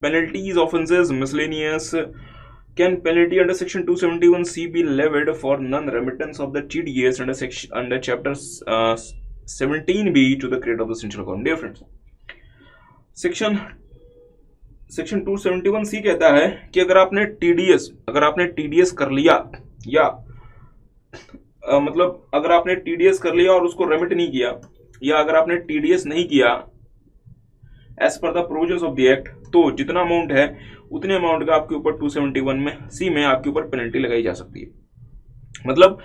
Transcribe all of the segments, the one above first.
penalties, offenses, miscellaneous. Can penalty under section 271C be levied for non-remittance of the TDS under chapter 17B to the credit of the central government? Dear friends, section 271C कहता है कि अगर आपने TDS कर लिया या मतलब अगर आपने टीडीएस कर लिया और उसको रेमिट नहीं किया, या अगर आपने टीडीएस नहीं किया as per the provisions of the act, तो जितना अमाउंट है उतने अमाउंट का आपके ऊपर 271 में सी में आपके ऊपर पेनल्टी लगाई जा सकती है। मतलब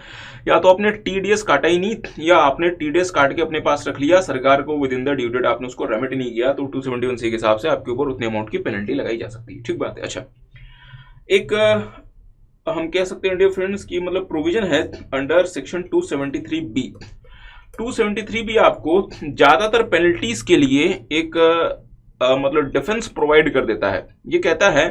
या तो आपने टीडीएस काटा ही नहीं, या आपने टीडीएस काट के अपने पास रख लिया, सरकार को within the due date आपने उसको रेमिट नहीं किया, तो 271 के हिसाब से आपके ऊपर उतने अमाउंट की पेनल्टी लगाई जा सकती है। ठीक बात है। अच्छा, एक हम कह सकते हैं डियर फ्रेंड्स की मतलब प्रोविजन है अंडर सेक्शन 273B। 273B आपको ज्यादातर पेनल्टीज के लिए एक मतलब डिफेंस प्रोवाइड कर देता है। ये कहता है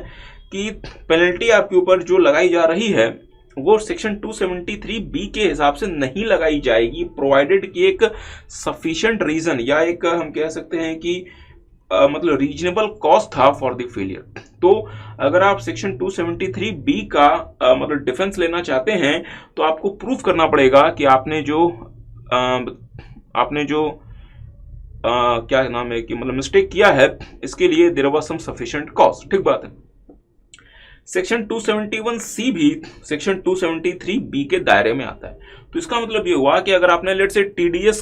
कि पेनल्टी आपके ऊपर जो लगाई जा रही है वो सेक्शन 273B के हिसाब से नहीं लगाई जाएगी, प्रोवाइडेड कि एक सफिशिएंट रीजन या एक हम कह सकते हैं कि मतलब रीजनेबल कॉज था फॉर द फेलियर। तो अगर आप सेक्शन 273B का मतलब डिफेंस लेना चाहते हैं तो आपको प्रूफ करना पड़ेगा कि आपने जो क्या नाम है कि मतलब मिस्टेक किया है, इसके लिए there was some sufficient cause. ठीक बात है। सेक्शन 271C भी सेक्शन 273B के दायरे में आता है। तो इसका मतलब ये हुआ कि अगर आपने लेट से टीडीएस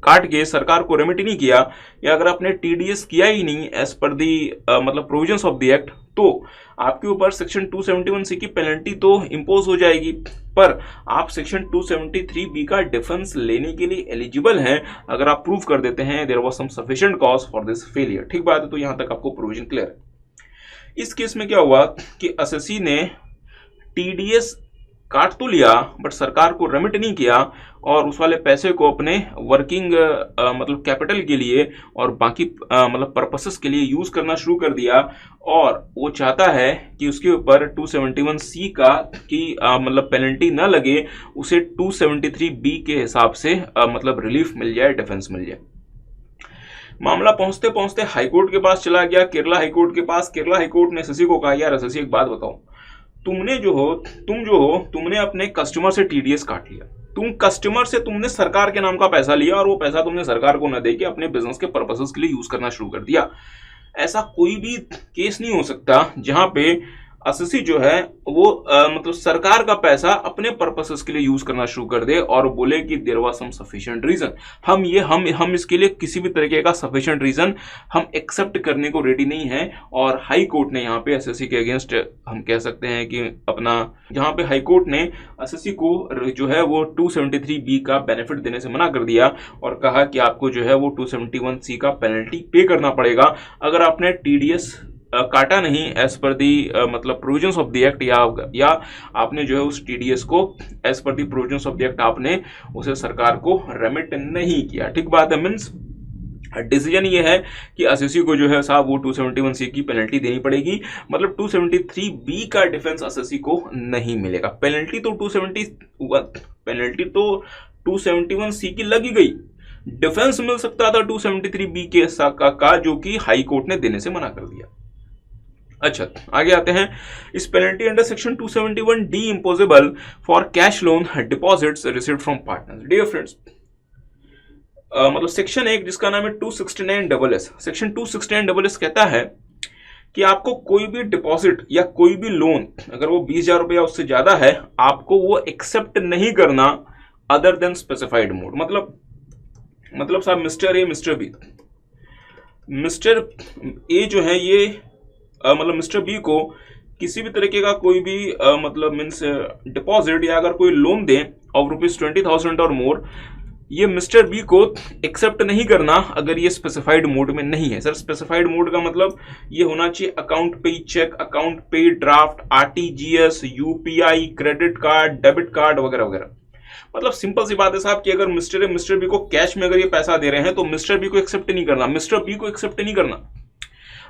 काट के सरकार को रेमिट नहीं किया, या अगर आपने टीडीएस किया ही नहीं एज पर दी मतलब प्रोविजंस ऑफ द एक्ट, तो आपके ऊपर सेक्शन 271C की पेनल्टी तो इंपोज हो जाएगी, पर आप सेक्शन 273B का डिफेंस लेने के लिए एलिजिबल हैं अगर आप प्रूव कर देते हैं there was some sufficient cause for this failure. ठीक बात है। तो यहां तक आपको प्रोविजन क्लियर है। इस केस में क्या हुआ कि एसएससी ने टीडीएस काट तो लिया बट सरकार को रेमिट नहीं किया, और उस वाले पैसे को अपने वर्किंग मतलब कैपिटल के लिए और बाकी मतलब पर्पसेस के लिए यूज करना शुरू कर दिया, और वो चाहता है कि उसके ऊपर 271C का की मतलब पेनल्टी ना लगे, उसे 273B के हिसाब से मतलब रिलीफ मिल जाए, डिफेंस मिल जाए। मामला पहुंचते पहुंचते हाईकोर्ट के पास चला गया, केरला हाईकोर्ट के पास। केरला हाईकोर्ट ने एसएससी को कहा, यार एसएससी एक बात बताओ, तुमने अपने कस्टमर से टीडीएस काट लिया, तुमने सरकार के नाम का पैसा लिया और वो पैसा तुमने सरकार को न देके अपने बिजनेस के पर्पसेस के लिए यूज करना शुरू कर दिया। ऐसा कोई भी केस नहीं हो सकता जहां पे एसएससी जो है वो मतलब सरकार का पैसा अपने पर्पसेस के लिए यूज करना शुरू कर दे और बोले कि there was some sufficient reason. हम इसके लिए किसी भी तरीके का सफिशिएंट रीजन हम एक्सेप्ट करने को रेडी नहीं है। और हाई कोर्ट ने यहाँ पे एसएससी के अगेंस्ट हम कह सकते हैं कि अपना, जहां पे हाई कोर्ट ने एसएससी को जो है वो 273B का बेनिफिट देने से मना कर दिया और कहा कि आपको जो है वो 271C का पेनल्टी पे करना पड़ेगा अगर आपने टीडीएस काटा नहीं एज पर दी मतलब प्रोविजंस ऑफ द एक्ट, या आपने जो है उस टीडीएस को as per the provisions of the act आपने उसे सरकार को रेमिट नहीं किया। ठीक बात है। मींस डिसीजन ये है कि एसएससी को जो है साहब वो 271C की पेनल्टी देनी पड़ेगी, मतलब 273B का डिफेंस एसएससी को नहीं मिलेगा। पेनल्टी तो 271C की लगी गई, डिफेंस मिल सकता था 273B के का जो कि हाई कोर्ट ने देने से मना कर दिया। अच्छा, आगे आते हैं। इस penalty under section 271D imposable for cash loan deposits received from partners. Dear friends, मतलब सेक्शन 1 जिसका नाम है 269SS, सेक्शन 269SS कहता है कि आपको कोई भी डिपॉजिट या कोई भी लोन अगर वो 20,000 रुपया उससे ज्यादा है, आपको वो एक्सेप्ट नहीं करना अदर देन स्पेसिफाइड मोड। मतलब साहब mister A mister B, mister A जो है ये मतलब मिस्टर बी को किसी भी तरीके का कोई भी मतलब मीन्स डिपॉजिट या अगर कोई लोन दे ऑफ ₹20,000 और मोर, ये मिस्टर बी को एक्सेप्ट नहीं करना अगर ये स्पेसिफाइड मोड में नहीं है। सर स्पेसिफाइड मोड का मतलब ये होना चाहिए अकाउंट पे चेक, अकाउंट पे draft, RTGS, UPI, credit card, debit card वगैरह वगैरह। मतलब सिंपल सी बात है साहब कि अगर मिस्टर बी को कैश में अगर ये पैसा दे रहे हैं तो मिस्टर बी को एक्सेप्ट नहीं करना,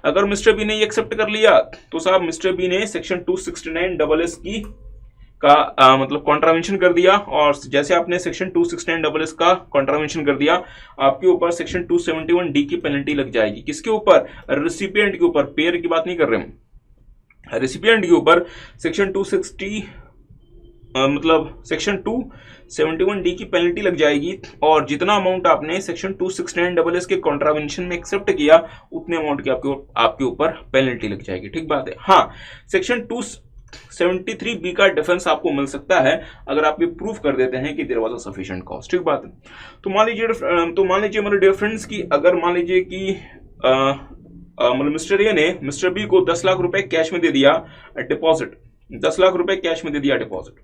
अगर मिस्टर बी ने ये एक्सेप्ट कर लिया तो साहब मिस्टर बी ने सेक्शन 269SS की का मतलब कॉन्ट्रावेंशन कर दिया, और जैसे आपने सेक्शन 269 का कॉन्ट्रावेंशन कर दिया, आपके ऊपर सेक्शन 271D की पेनल्टी लग जाएगी। किसके ऊपर? रेसिपिएंट के ऊपर, पेयर की बात नहीं कर रहे हम, रेसिपिएंट के ऊपर सेक्शन 260 मतलब सेक्शन 271D की पेनल्टी लग जाएगी, और जितना अमाउंट आपने सेक्शन 269 के कॉन्ट्रावेंशन में एक्सेप्ट किया उतने अमाउंट की आपके ऊपर पेनल्टी लग जाएगी। ठीक बात है। हाँ, सेक्शन 273B का डिफेंस आपको मिल सकता है अगर आप ये प्रूफ कर देते हैं कि there was a sufficient cost. ठीक बात है। तो मान लीजिए मेरे डियर फ्रेंड्स की, अगर मान लीजिए कि मतलब मिस्टर ए ने मिस्टर बी को 10 लाख रुपए कैश में दे दिया डिपॉजिट, 10 लाख रुपए कैश में दे दिया डिपॉजिट।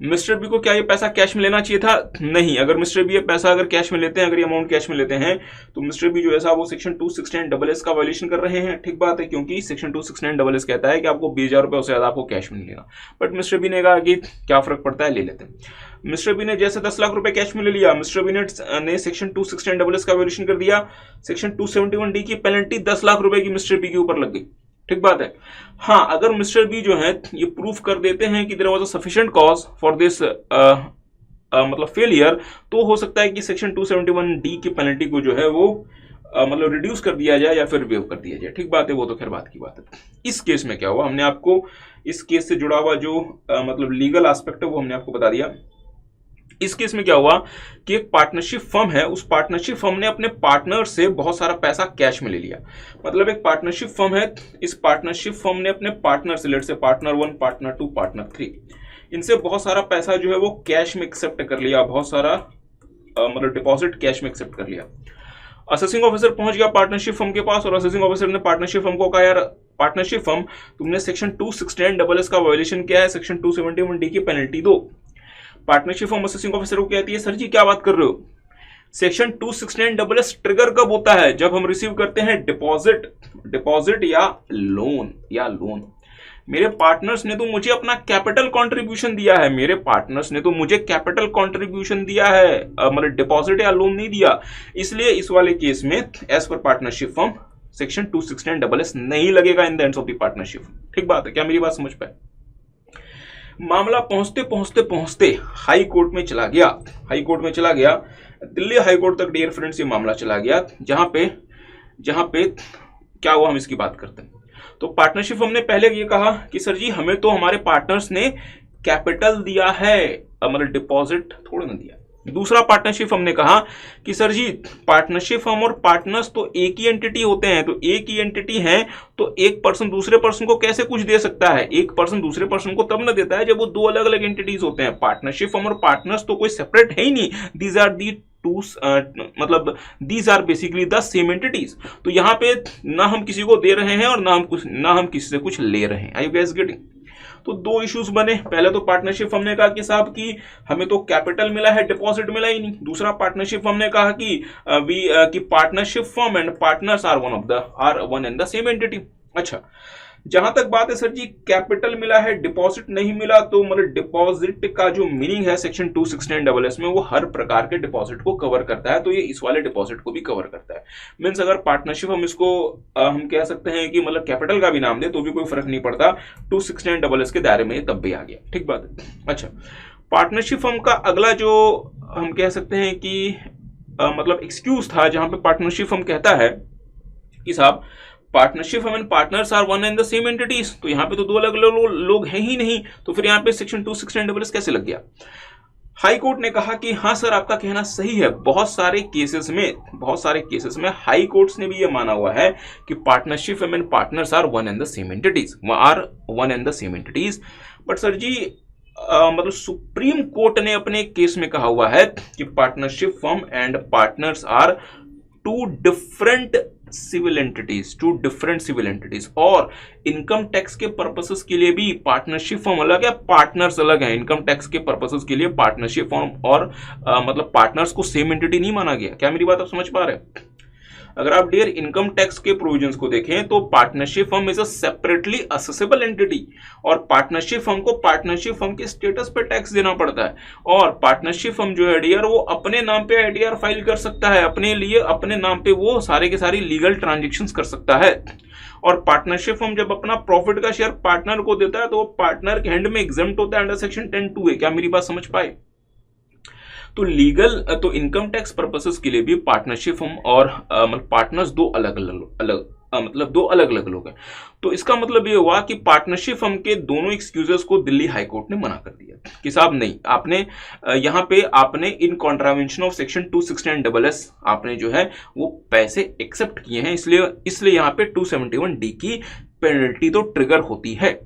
मिस्टर बी को क्या ये पैसा कैश में लेना चाहिए था? नहीं। अगर मिस्टर बी ये पैसा अगर कैश में लेते हैं, अगर ये अमाउंट कैश में लेते हैं, तो मिस्टर बी जो है वो सेक्शन 269 का वायलेशन कर रहे हैं। ठीक बात है, क्योंकि सेक्शन 269 कहता है कि आपको 20,000 रुपए उससे ज्यादा आपको कैश में नहीं लेना। बट मिस्टर बी ने कहा कि क्या फर्क पड़ता है, ले लेते हैं। मिस्टर बी ने जैसे 10 लाख रुपए कैश में ले लिया, मिस्टर बी ने सेक्शन 269 का वायलेशन कर दिया, सेक्शन 271D की पेनल्टी 10 लाख रुपए की मिस्टर बी के ऊपर लग गई। ठीक बात है। हाँ, अगर मिस्टर बी जो है ये प्रूफ कर देते हैं कि there was a sufficient cause for this मतलब फेलियर, तो हो सकता है कि सेक्शन 271D की पेनल्टी को जो है वो मतलब रिड्यूस कर दिया जाए या फिर वेव कर दिया जाए। ठीक बात है, वो तो खैर बात की बात है। इस केस में क्या हुआ, हमने आपको इस केस से जुड़ा हुआ जो मतलब लीगल एस्पेक्ट है वो हमने आपको बता दिया। इस केस में क्या हुआ कि एक पार्टनरशिप फर्म है, उस पार्टनरशिप फर्म ने अपने पार्टनर से बहुत सारा पैसा कैश में ले लिया। मतलब एक पार्टनरशिप फर्म है, इस पार्टनरशिप फर्म ने अपने पार्टनर से, लेट से पार्टनर 1, पार्टनर 2, पार्टनर 3, इनसे बहुत सारा पैसा जो है वो कैश में एक्सेप्ट कर लिया, बहुत सारा मतलब डिपॉजिट कैश में एक्सेप्ट कर लिया। असेसिंग ऑफिसर पहुंच गया पार्टनरशिप फर्म के पास, और असेसिंग ऑफिसर ने पार्टनरशिप फर्म को कहा, यार पार्टनरशिप फर्म तुमने सेक्शन 269 का वायलेशन किया है, सेक्शन 271D की पेनल्टी दो। पार्टनरशिप फर्म असेसिंग ऑफिसर को कहती है, सर जी क्या बात कर रहे हो, सेक्शन 269 ट्रिगर कब होता है? जब हम रिसीव करते हैं डिपॉजिट या लोन। मेरे पार्टनर्स ने तो मुझे अपना कैपिटल कंट्रीब्यूशन दिया है, मेरे पार्टनर्स ने तो मुझे कैपिटल कंट्रीब्यूशन दिया है, मतलब डिपॉजिट या लोन नहीं दिया। इसलिए इस वाले केस में as per partnership firm section 269 नहीं लगेगा in the hands of the partnership. ठीक बात है, क्या मेरी बात समझ पाए? मामला पहुंचते हाई कोर्ट में चला गया, दिल्ली हाई कोर्ट तक डियर फ्रेंड्स ये मामला चला गया, जहां पे क्या हुआ हम इसकी बात करते हैं। तो पार्टनरशिप फर्म ने पहले ये कहा कि सर जी हमें तो हमारे पार्टनर्स ने कैपिटल दिया है, मतलब डिपॉजिट थोड़ा ना दिया। दूसरा पार्टनरशिप फर्म ने कहा कि सर जी पार्टनरशिप फर्म और पार्टनर्स तो एक ही एंटिटी होते हैं, तो एक ही एंटिटी है तो एक पर्सन दूसरे पर्सन को कैसे कुछ दे सकता है? एक पर्सन दूसरे पर्सन को तब ना देता है जब वो दो अलग अलग एंटिटीज होते हैं। पार्टनरशिप फर्म और पार्टनर्स तो कोई सेपरेट है ही नहीं, दीज आर दी टू मतलब these are basically the same entities. तो यहाँ पे ना हम किसी को दे रहे हैं और ना हम किसी से कुछ ले रहे हैं। Are you guys getting? तो दो इश्यूज बने। पहले तो पार्टनरशिप फर्म ने कहा कि साहब कि हमें तो कैपिटल मिला है, डिपॉजिट मिला ही नहीं। दूसरा पार्टनरशिप फर्म ने कहा कि partnership firm and partners are one and the same entity. अच्छा, जहां तक बात है सर जी कैपिटल मिला है डिपॉजिट नहीं मिला, तो मतलब डिपॉजिट का जो मीनिंग है सेक्शन 269 में वो हर प्रकार के डिपॉजिट को कवर करता है, तो ये इस वाले डिपॉजिट को भी कवर करता है। मीन्स अगर पार्टनरशिप हम इसको हम कह सकते हैं कि मतलब कैपिटल का भी नाम दे तो भी कोई फर्क नहीं पड़ता, 269 के दायरे में तब भी आ गया। ठीक बात है। अच्छा, पार्टनरशिप फर्म का अगला जो हम कह सकते हैं कि मतलब एक्सक्यूज था, जहां पे पार्टनरशिप फर्म कहता है कि साहब partnership and partners are one and the same entities, तो यहाँ पे तो दो अलग अलग लोग हैं ही नहीं, तो फिर यहाँ पे सेक्शन 269 कैसे लग गया? हाई कोर्ट ने कहा कि हाँ सर आपका कहना सही है, बहुत सारे केसेस में हाई कोर्ट्स ने भी ये माना हुआ है कि partnership and partners are one and the same entities, but sir ji मतलब सुप्रीम कोर्ट ने अपने केस में कहा हुआ है कि partnership firm and partners are two different civil entities, और इनकम टैक्स के पर्पसेस के लिए भी पार्टनरशिप फर्म अलग है, पार्टनर्स अलग है। इनकम टैक्स के पर्पसेस के लिए पार्टनरशिप फर्म और मतलब पार्टनर्स को सेम एंटिटी नहीं माना गया। क्या मेरी बात आप समझ पा रहे हैं? अगर आप डियर इनकम टैक्स के प्रोविजंस को देखें तो partnership firm is a separately accessible entity, और पार्टनरशिप फर्म को पार्टनरशिप फर्म के स्टेटस पे टैक्स देना पड़ता है, और पार्टनरशिप फर्म जो है डियर वो अपने नाम पे आईटीआर फाइल कर सकता है, अपने लिए अपने नाम पे वो सारे के सारे लीगल ट्रांजेक्शंस कर सकता है। और पार्टनरशिप फर्म जब अपना प्रॉफिट का शेयर पार्टनर को देता है तो वो पार्टनर के हैंड में एग्जेम्प्ट होता है अंडर सेक्शन 10(2)(a)। क्या मेरी बात समझ पाए? तो इनकम टैक्स पर्पसेस के लिए भी पार्टनरशिप फर्म और मतलब पार्टनर्स दो अलग अलग लोग हैं। तो इसका मतलब ये हुआ कि पार्टनरशिप फर्म के दोनों एक्सक्यूजेस को दिल्ली हाई कोर्ट ने मना कर दिया कि साहब नहीं, आपने यहाँ पे आपने इन कॉन्ट्रावेंशन ऑफ सेक्शन 269(s) आपने जो है वो पैसे एक्सेप्ट किए हैं, इसलिए यहाँ पे 271D की पेनल्टी तो ट्रिगर होती है।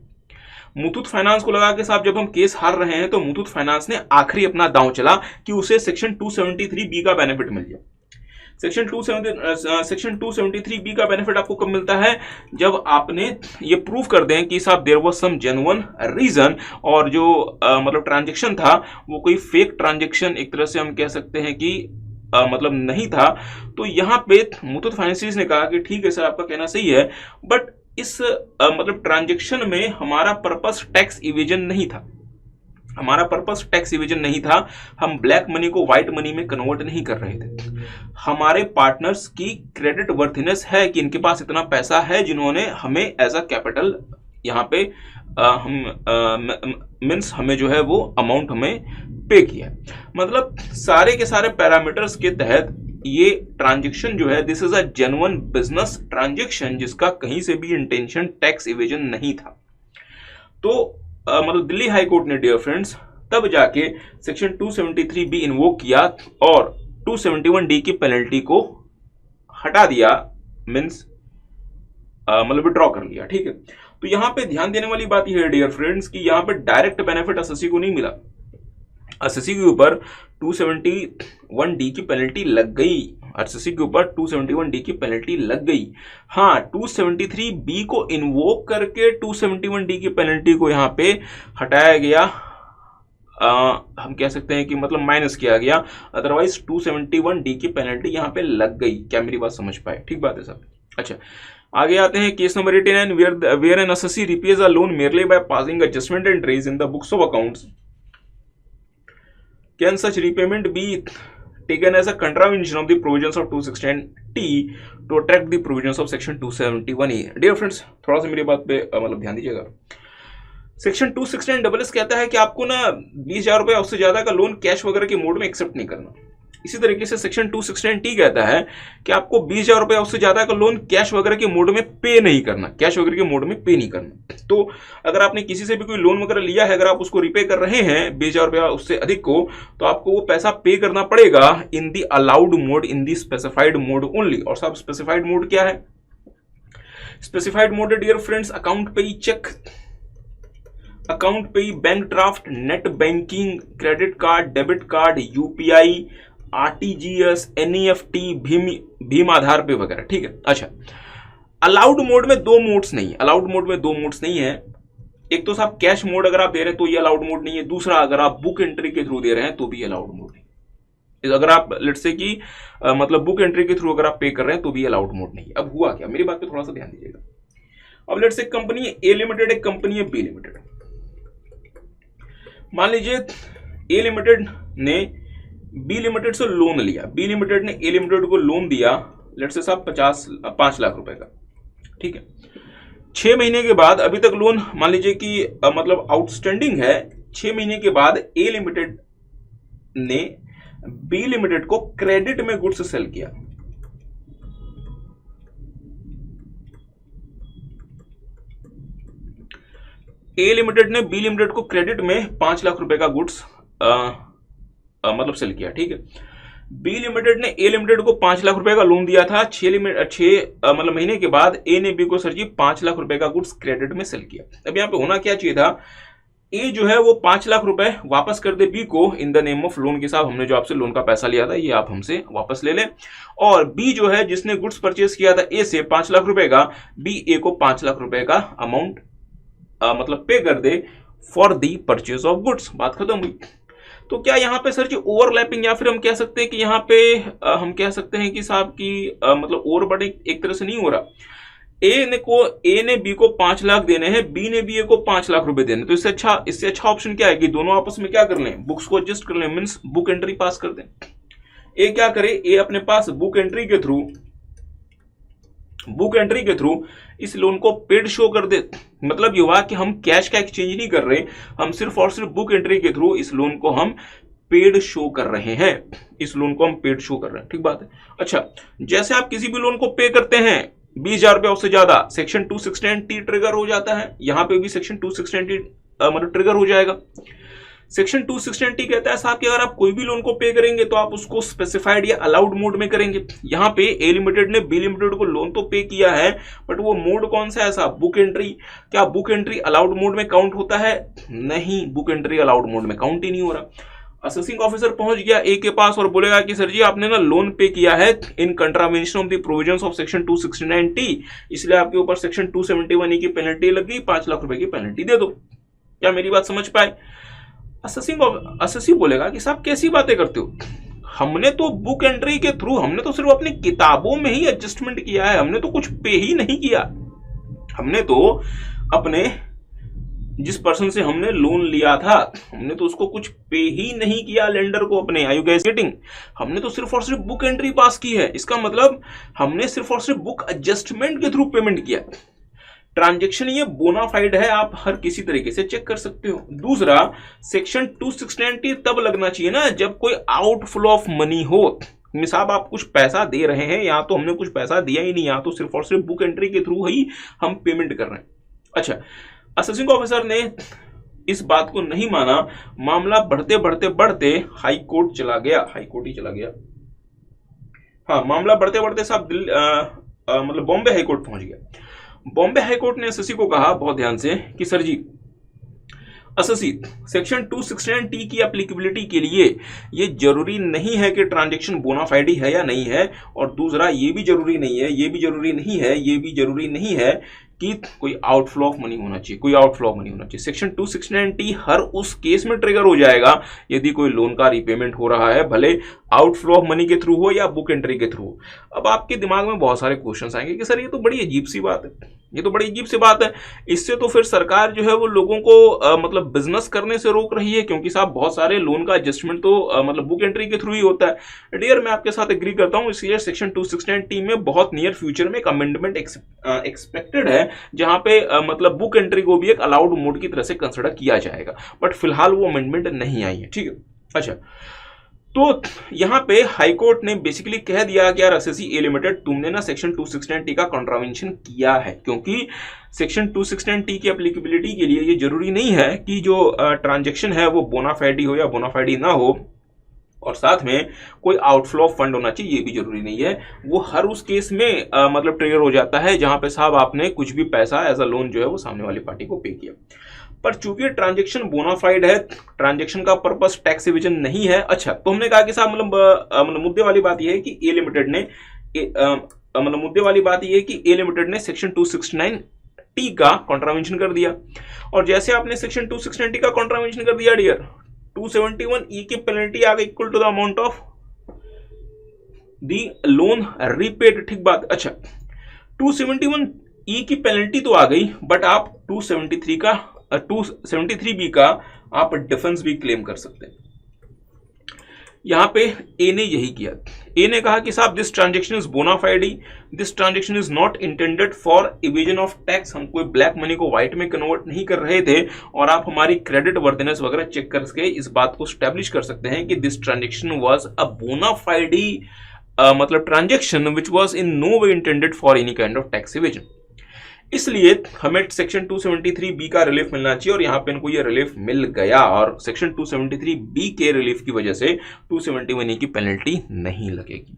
मुथूट फाइनेंस को लगा के साहब जब हम केस हार रहे हैं तो मुथूट फाइनेंस ने आखिरी अपना दांव चला कि उसे सेक्शन 273B का बेनिफिट मिल गया। सेक्शन 273B का बेनिफिट आपको कब मिलता है? जब आपने ये प्रूव कर दें कि साहब there was some genuine reason, और जो मतलब ट्रांजैक्शन था वो कोई फेक ट्रांजैक्शन एक तरह से हम कह सकते हैं कि मतलब नहीं था। तो यहाँ पे मुथूट फाइनेंस ने कहा कि ठीक है सर, आपका कहना सही है, बट इस मतलब ट्रांजैक्शन में हमारा पर्पस टैक्स इवेजन नहीं था, हम ब्लैक मनी को व्हाइट मनी में कन्वर्ट नहीं कर रहे थे। हमारे पार्टनर्स की क्रेडिट वर्थनेस है कि इनके पास इतना पैसा है जिन्होंने हमें एज अ कैपिटल यहाँ पे मीन्स हमें जो है वो अमाउंट हमें पे किया। मतलब सारे के सारे पैरामीटर्स के तहत ये ट्रांजैक्शन जो है this is a genuine business transaction जिसका कहीं से भी इंटेंशन टैक्स इवेजन नहीं था। तो मतलब दिल्ली हाई कोर्ट ने डियर फ्रेंड्स तब जाके सेक्शन 273B इन्वोक किया और 271D की पेनल्टी को हटा दिया, मीन्स मतलब विड्रॉ कर लिया। ठीक है, तो यहां पे ध्यान देने वाली बात यह है डियर फ्रेंड्स कि यहां पे डायरेक्ट बेनिफिट एसएससी को नहीं मिला, एसएससी के ऊपर 271D की पेनल्टी लग गई, एसएससी के ऊपर 271D की पेनल्टी लग गई। हाँ, 273B को इन्वोक करके 271D की पेनल्टी को यहाँ पे हटाया गया, हम कह सकते हैं कि मतलब माइनस किया गया, अदरवाइज 271D की पेनल्टी यहाँ पे लग गई। क्या मेरी बात समझ पाए? ठीक बात है सब। अच्छा, आगे आते हैं case number 89, where an assessee repays a loan merely by passing adjustment entries in the books of accounts, can such repayment be taken as a contravention of the provisions of 269T to attract the provisions of section 271A? Dear friends, थोड़ा सा मेरी बात पे मतलब ध्यान दीजिएगा। Section 269(s) कहता है कि आपको ना 20,000 रुपए उससे ज्यादा का लोन कैश वगैरह के मोड में एक्सेप्ट नहीं करना। इसी तरीके से सेक्शन 269T कहता है कि आपको 20,000 रुपए उससे ज्यादा का लोन कैश वगैरह के मोड में पे नहीं करना, कैश वगैरह के मोड में पे नहीं करना। तो अगर आपने किसी से भी कोई लोन वगैरह लिया है, अगर आप उसको रिपे कर रहे हैं 20,000 रुपया उससे अधिक को, तो आपको वो पैसा पे करना पड़ेगा in the allowed mode, in the specified mode only. और साहब स्पेसिफाइड मोड क्या है? स्पेसिफाइड मोड है dear friends account payee cheque, account payee bank draft, net banking, credit card, debit card, UPI, RTGS, NEFT, भीम Aadhaar pay वगैरह। ठीक है। अच्छा, अलाउड मोड में दो मोड्स नहीं है, एक तो साहब कैश मोड अगर आप दे रहे हैं तो ये अलाउड मोड नहीं है, दूसरा अगर आप बुक एंट्री के थ्रू दे रहे हैं तो भी अलाउड मोड नहीं। अगर आप लेट्स से कि मतलब बुक एंट्री के थ्रू अगर आप पे कर रहे हैं तो भी अलाउड मोड नहीं है। अब हुआ क्या, मेरी बात पे थोड़ा सा ध्यान दीजिएगा। अब लेट्स से कंपनी है ए लिमिटेड, एक कंपनी है बी लिमिटेड। मान लीजिए ए लिमिटेड ने बी लिमिटेड से लोन लिया, बी लिमिटेड ने ए लिमिटेड को लोन दिया लेट्स से साहब 5 लाख रुपए का। ठीक है, 6 महीने के बाद, अभी तक लोन मान लीजिए कि मतलब आउटस्टैंडिंग है, 6 महीने के बाद ए लिमिटेड ने बी लिमिटेड को क्रेडिट में गुड्स सेल किया। ए लिमिटेड ने बी लिमिटेड को क्रेडिट में 5 लाख रुपए का गुड्स मतलब सेल किया। ठीक है, बी लिमिटेड ने ए लिमिटेड को 5 लाख रुपए का लोन दिया था, 6 मतलब महीने के बाद ए ने बी को सर जी 5 लाख रुपए का गुड्स क्रेडिट में सेल किया। अब यहाँ पे होना क्या चाहिए था, ए जो है वो 5 लाख रुपए वापस कर दे बी को in the name of loan के साथ, हमने जो आपसे लोन का पैसा लिया था ये आप हमसे वापस ले लें। और बी जो है जिसने गुड्स परचेज किया था ए से 5 लाख रुपए का, बी ए को 5 लाख रुपए का अमाउंट मतलब पे कर दे for the purchase of goods. बात खत्म हुई। तो क्या यहाँ पे सर जी ओवरलैपिंग, या फिर हम कह सकते हैं कि यहाँ पे हम कह सकते हैं कि साहब की मतलब ओवरबर्डिंग एक तरह से नहीं हो रहा। ए ने बी को 5 लाख देने हैं, बी ने बी ए को 5 लाख रुपए देने, तो इससे अच्छा ऑप्शन क्या है कि दोनों आपस में क्या कर लें, बुक्स को एडजस्ट कर लें, मीन्स बुक एंट्री पास कर दें। ए क्या करे, ए अपने पास बुक एंट्री के थ्रू इस लोन को पेड शो कर दे। मतलब ये हुआ कि हम कैश का एक्सचेंज नहीं कर रहे, हम सिर्फ और सिर्फ बुक एंट्री के थ्रू इस लोन को हम पेड शो कर रहे हैं, ठीक बात है। अच्छा, जैसे आप किसी भी लोन को पे करते हैं 20,000 रुपया उससे ज्यादा, सेक्शन 269T ट्रिगर हो जाता है। यहां पे भी सेक्शन 269T मतलब ट्रिगर हो जाएगा। सेक्शन 269T कहता है साहब कि अगर आप कोई भी लोन को पे करेंगे तो आप उसको स्पेसिफाइड या अलाउड मोड में करेंगे। यहाँ पे ए लिमिटेड ने बी लिमिटेड को लोन तो पे किया है, बट वो मोड कौन सा है साहब, बुक एंट्री। क्या बुक एंट्री अलाउड मोड में काउंट होता है? नहीं, बुक एंट्री अलाउड मोड में काउंट ही नहीं हो रहा। असेसिंग ऑफिसर पहुंच गया ए के पास और बोलेगा कि सर जी आपने ना लोन पे किया है इन contravention of the provisions of section 269T, इसलिए आपके ऊपर सेक्शन 271E की पेनल्टी लग गई, 5 लाख रुपए की पेनल्टी दे दो। क्या मेरी बात समझ पाए? असेसिंग बोलेगा कि साहब कैसी बातें करते हो, हमने तो बुक एंट्री के थ्रू, हमने तो सिर्फ अपनी किताबों में ही एडजस्टमेंट किया है, हमने तो कुछ पे ही नहीं किया। हमने तो अपने जिस पर्सन से हमने लोन लिया था, हमने तो उसको कुछ पे ही नहीं किया, लेंडर को अपने। Are you guys getting? हमने तो सिर्फ और सिर्फ बुक एंट्री पास की है। इसका मतलब हमने सिर्फ और सिर्फ बुक एडजस्टमेंट के थ्रू पेमेंट किया। ट्रांजैक्शन ये बोनाफाइड है, आप हर किसी तरीके से चेक कर सकते हो। दूसरा, सेक्शन 269T तब लगना चाहिए ना जब कोई आउटफ्लो ऑफ मनी हो। साहब आप कुछ पैसा दे रहे हैं, यहाँ तो हमने कुछ पैसा दिया ही नहीं, यहाँ तो सिर्फ और सिर्फ बुक एंट्री के थ्रू ही हम पेमेंट कर रहे हैं। अच्छा, असेसिंग ऑफिसर ने इस बात को नहीं माना, मामला बढ़ते बढ़ते बढ़ते हाई कोर्ट ही चला गया। हाँ, मामला बढ़ते बढ़ते साहब मतलब बॉम्बे हाई कोर्ट पहुंच गया। बॉम्बे हाई कोर्ट ने एसएससी को कहा बहुत ध्यान से कि सर जी एसएससी, सेक्शन 269T की एप्लीकेबिलिटी के लिए ये जरूरी नहीं है कि ट्रांजैक्शन बोनाफाइड है या नहीं है, और दूसरा ये भी जरूरी नहीं है कि कोई आउटफ्लो ऑफ मनी होना चाहिए, सेक्शन 269T हर उस केस में ट्रिगर हो जाएगा यदि कोई लोन का रीपेमेंट हो रहा है, भले आउटफ्लो ऑफ मनी के थ्रू हो या बुक एंट्री के थ्रू। अब आपके दिमाग में बहुत सारे क्वेश्चंस आएंगे कि सर ये तो बड़ी अजीब सी बात है, इससे तो फिर सरकार जो है वो लोगों को मतलब बिजनेस करने से रोक रही है, क्योंकि साहब बहुत सारे लोन का एडजस्टमेंट तो मतलब बुक एंट्री के थ्रू ही होता है। डियर, मैं आपके साथ एग्री करता हूं, इसलिए सेक्शन 269T में बहुत नियर फ्यूचर में एक अमेंडमेंट एक्सपेक्टेड है, जहां पे मतलब बुक एंट्री को भी एक अलाउड मोड की तरह से कंसिडर किया जाएगा, बट फिलहाल वो अमेंडमेंट नहीं आई है। ठीक है, अच्छा, तो यहां पे हाई कोर्ट ने बेसिकली कह दिया कि यार एसएससी ए लिमिटेड, तुमने ना सेक्शन 269T का कॉन्ट्रावेंशन किया है, क्योंकि सेक्शन 269T की एप्लीकेबिलिटी के लिए ये जरूरी नहीं है कि जो ट्रांजैक्शन है वो बोनाफाइडी हो या बोनाफाइडी ना हो, और साथ में कोई आउटफ्लो ऑफ फंड होना चाहिए, ये भी जरूरी नहीं है। वो हर उस केस में मतलब ट्रिगर हो जाता है जहां पे साहब आपने कुछ भी पैसा एज अ लोन जो है वो सामने वाली पार्टी को पे किया। पर चूंकि ट्रांजैक्शन बोनाफाइड है, ट्रांजैक्शन का पर्पस टैक्स एविजन नहीं है। अच्छा, तो हमने कहा कि साहब मतलब मुद्दे वाली बात यह है कि ए लिमिटेड ने सेक्शन 269T का कॉन्ट्रावेंशन कर दिया, और जैसे आपने सेक्शन 269T का कॉन्ट्रावेंशन कर दिया डियर, 271E की पेनल्टी आ गई equal to the amount of the loan repaid. ठीक बात। अच्छा, 271E की पेनल्टी तो आ गई, बट आप 273B का आप डिफेंस भी क्लेम कर सकते हैं। यहां पे ए ने यही किया। ए ने कहा कि साहब this transaction is bona fide, this transaction is not intended for evasion of tax. हम कोई ब्लैक मनी को व्हाइट में कन्वर्ट नहीं कर रहे थे, और आप हमारी क्रेडिट वर्थिनेस वगैरह चेक करके इस बात को स्टैब्लिश कर सकते हैं कि this transaction was a bona fide मतलब transaction which was in no way intended for any kind of tax evasion. इसलिए हमें सेक्शन 273B का रिलीफ मिलना चाहिए, और यहां पे इनको ये रिलीफ मिल गया, और सेक्शन 273B के रिलीफ की वजह से 271E की पेनल्टी नहीं लगेगी।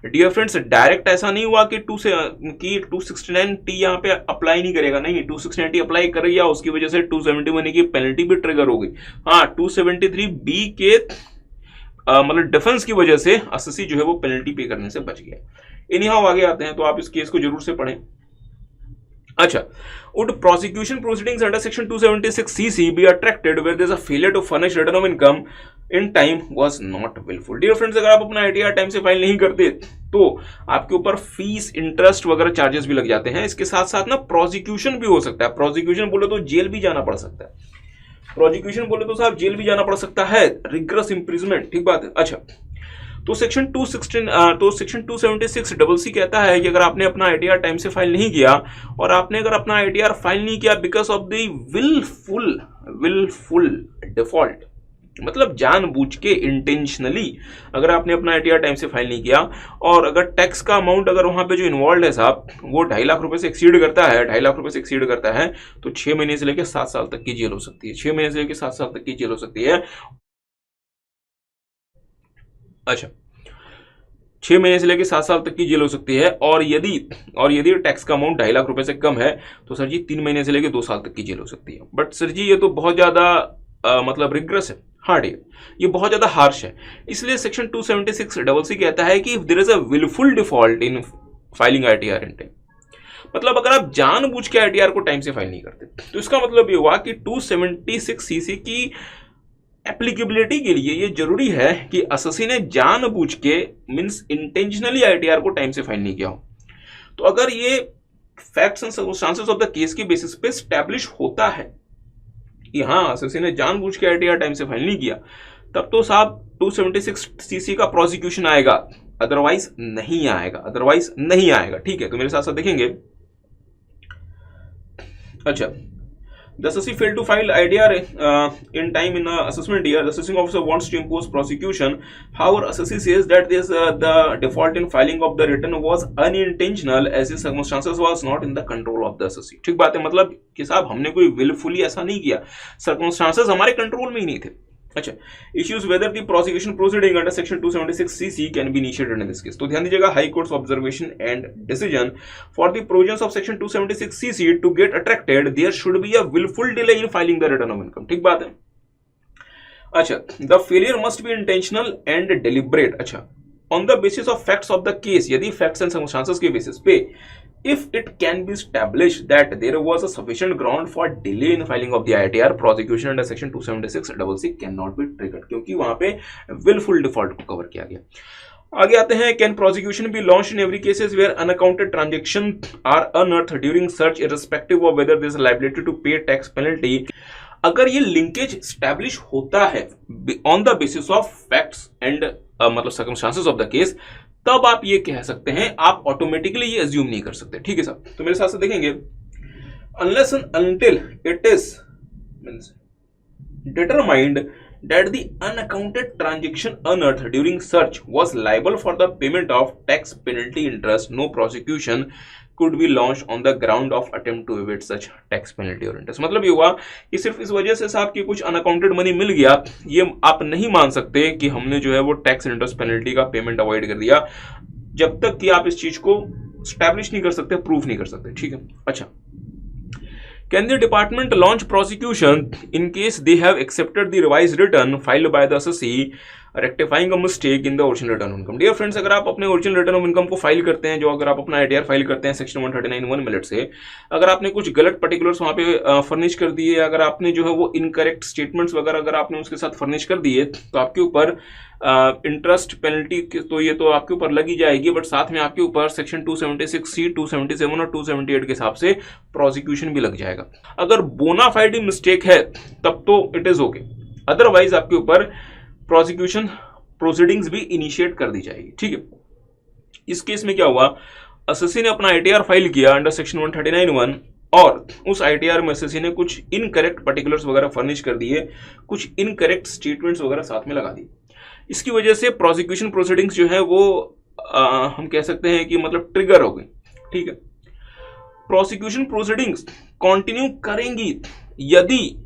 डियर फ्रेंड्स, डायरेक्ट ऐसा नहीं हुआ कि 269T यहां पे अप्लाई नहीं करेगा, नहीं, 269T अप्लाई कर रही है, उसकी वजह से 271E की पेनल्टी भी ट्रिगर हो गई। हाँ, 273B के मतलब डिफेंस की वजह से एसएससी जो है वो पेनल्टी पे करने से बच गया। इनहाउ आगे आते हैं, तो आप इस केस को जरूर से पढ़ें। अच्छा, would prosecution proceedings under section 276cc be attracted where there is a failure to furnish return of income in time was not willful? Dear friends, अगर आप अपना ITR टाइम से फाइल नहीं करते तो आपके ऊपर फीस, इंटरेस्ट वगैरह चार्जेस भी लग जाते हैं। इसके साथ साथ ना प्रोसिक्यूशन भी हो सकता है। प्रोसिक्यूशन बोले तो जेल भी जाना पड़ सकता है। प्रोसिक्यूशन बोले तो साहब जेल भी जाना पड़ सकता है, रिग्रेस इंप्रिजमेंट, ठीक बात है। अच्छा, तो सेक्शन 276 डबल सी कहता है कि अगर आपने अपना आईटीआर टाइम से फाइल नहीं किया और आपने अगर अपना आईटीआर फाइल नहीं किया because of the wilful default, मतलब जानबूझ के इंटेंशनली अगर आपने अपना आईटीआर टाइम से फाइल नहीं किया और अगर टैक्स का अमाउंट अगर वहां पे जो इन्वॉल्व है साहब वो 2.5 लाख रुपए से एक्सीड करता है, 2.5 लाख रुपए से एक्सीड करता है, तो 6 महीने से लेकर 7 साल तक की जेल हो सकती है। 6 महीने से लेकर 7 साल तक की जेल हो सकती है। अच्छा, 6 महीने से लेकर 7 साल तक की जेल हो सकती है। और यदि टैक्स का अमाउंट 2.5 लाख रुपए से कम है तो सर जी 3 महीने से लेकर 2 साल तक की जेल हो सकती है। बट सर जी ये तो बहुत ज्यादा मतलब रिग्रेस है, हार्ड है, ये बहुत ज्यादा हार्श है। इसलिए सेक्शन 276 कहता है कि if there is a wilful default in filing ITR in time, मतलब अगर आप जानबूझ के आईटीआर को टाइम से फाइल नहीं करते तो इसका मतलब ये हुआ कि 276 की एप्लीकेबिलिटी के लिए ये जरूरी है कि एसएससी ने जानबूझ के मींस इंटेंशनली आईटीआर को टाइम से फाइल नहीं किया हो। तो अगर ये facts and circumstances of the case के बेसिस पे स्टैब्लिश होता है कि हाँ एसएससी ने जानबूझ के आईटीआर टाइम से फाइल नहीं किया, तब तो साहब 276 का प्रोसिक्यूशन आएगा, अदरवाइज नहीं आएगा। ठीक है, तो मेरे साथ साथ देखेंगे। अच्छा, the assessee failed to file IDR in time in assessment year. The assessing officer wants to impose prosecution. However, assessee says that the default in filing of the return was unintentional as the circumstances was not in the control of the assessee. ठीक बात है, मतलब कि साहब हमने कोई willfully ऐसा नहीं किया, circumstances हमारे कंट्रोल में ही नहीं थे। अच्छा, issues whether the prosecution proceeding under section 276cc can be initiated in this case. तो ध्यान दीजिएगा, high courts observation and decision for the provisions of section 276cc to get attracted there should be a wilful delay in filing the return of income. ठीक बात है। अच्छा, the failure must be intentional and deliberate. अच्छा, on the basis of facts of the case, यदि facts and circumstances के basis पे if it can be established that there was a sufficient ground for delay in filing of the ITR, prosecution under section 276cc cannot be triggered, क्योंकि वहां पे willful default को cover किया गया। आगे आते हैं, can prosecution be launched in every cases where unaccounted transactions are unearthed during search irrespective of whether there is a liability to pay tax penalty? अगर ये लिंकेज स्टैब्लिश होता है on the basis of facts and मतलब circumstances of the case, तब आप ये कह सकते हैं, आप ऑटोमेटिकली ये अज्यूम नहीं कर सकते। ठीक है साहब, तो मेरे साथ से देखेंगे, unless and until it is determined that the unaccounted transaction unearthed during search was liable for the payment of tax penalty interest, no prosecution could be launched on the ground of attempt to evade such tax penalty or interest। मतलब ये हुआ कि सिर्फ इस वजह से साहब की कुछ अनअकाउंटेड मनी मिल गया, ये आप नहीं मान सकते कि हमने जो है वो टैक्स इंटरेस्ट पेनल्टी का पेमेंट अवॉइड कर दिया, जब तक कि आप इस चीज को स्टैब्लिश नहीं कर सकते, प्रूफ नहीं कर सकते। ठीक है। अच्छा, can the department launch prosecution in case they have accepted the revised return filed by the assessee rectifying a mistake in the original return of income? Dear friends, अगर आप अपने ओरिजिनल रिटर्न ऑफ इनकम को file करते हैं, जो अगर आप अपना आईटीआर फाइल करते हैं सेक्शन 139(1) मिनट से, अगर आपने कुछ गलत पर्टिकुलर्स वहां पे फर्निश कर दिए, अगर आपने जो है वो इनकरेक्ट स्टेटमेंट्स वगैरह अगर आपने उसके साथ फर्निश कर दिए, तो आपके ऊपर इंटरेस्ट पेनल्टी तो ये तो आपके ऊपर लगी जाएगी, बट साथ में आपके ऊपर सेक्शन 276C, 277 और 278 के हिसाब से प्रोसिक्यूशन भी लग जाएगा। अगर बोनाफाइड मिस्टेक है तब तो इट इज ओके, अदरवाइज आपके ऊपर प्रोसिक्यूशन प्रोसीडिंग्स भी इनिशिएट कर दी जाएगी। ठीक है। इस केस में क्या हुआ, एसएससी ने अपना आईटीआर फाइल किया अंडर सेक्शन 139(1) और उस आईटीआर में एसएससी ने कुछ इनकरेक्ट पर्टिकुलर्स वगैरह फर्निश कर दिए, कुछ इनकरेक्ट स्टेटमेंट्स वगैरह साथ में लगा दिए। इसकी वजह से प्रोसिक्यूशन प्रोसीडिंग्स जो है वो हम कह सकते हैं कि मतलब ट्रिगर हो गई। ठीक है। प्रोसिक्यूशन प्रोसीडिंग्स कंटिन्यू करेंगी यदि